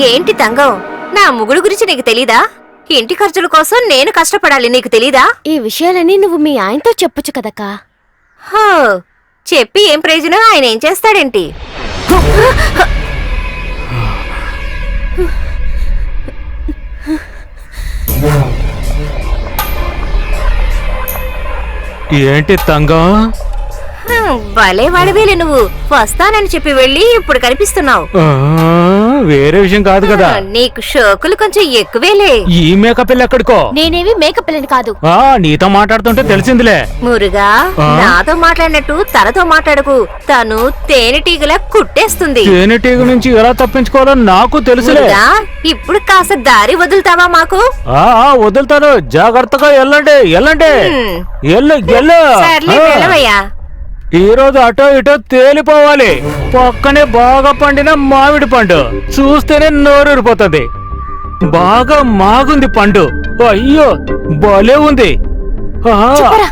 ఏంటి తంగం, నా ముగుడు గురించి నీకు తెలీదా? ఇంటి ఖర్చుల కోసం నేను కష్టపడాలి, నీకు తెలీదా? ఈ విషయాలన్నీ నువ్వు మీ ఆయనతో చెప్పొచ్చు కదక్కా. హో, చెప్పి ఏం ప్రయోజనం? ఆయన ఏం చేస్తాడేంటి? ఏంటి తంగం? భలే వాడవేలే నువ్వు. వస్తానని చెప్పి వెళ్ళి ఇప్పుడు కనిపిస్తున్నావు. వేరే విషయం కాదు కదా. నీకు షోకులు కొంచెం ఎక్కువేలే. ఈ మేకప్ ఎక్కడికో? నేనేవి మేకప్ పిల్లని కాదు. నీతో మాట్లాడుతుంటే తెలిసిందిలే. మురుగా, నాతో మాట్లాడినట్టు తనతో మాట్లాడకు. తను తేనెటీగలా కుట్టేస్తుంది. తేనెటీగ నుంచి ఎలా తప్పించుకోవాలో నాకు తెలుసులే. ఇప్పుడు కాస్త దారి వదులుతావా మాకు? వదులుతాను, జాగ్రత్తగా వెళ్ళండి. సర్లే, వెళ్ళవయ్యా. ఈ రోజు అటో ఇటో తేలిపోవాలి. పక్కనే బాగా పండిన మామిడి పండు చూస్తేనే నోరూరిపోతుంది. బాగా మాగుంది పండు. అయ్యో, భలే ఉంది. చెప్పరా?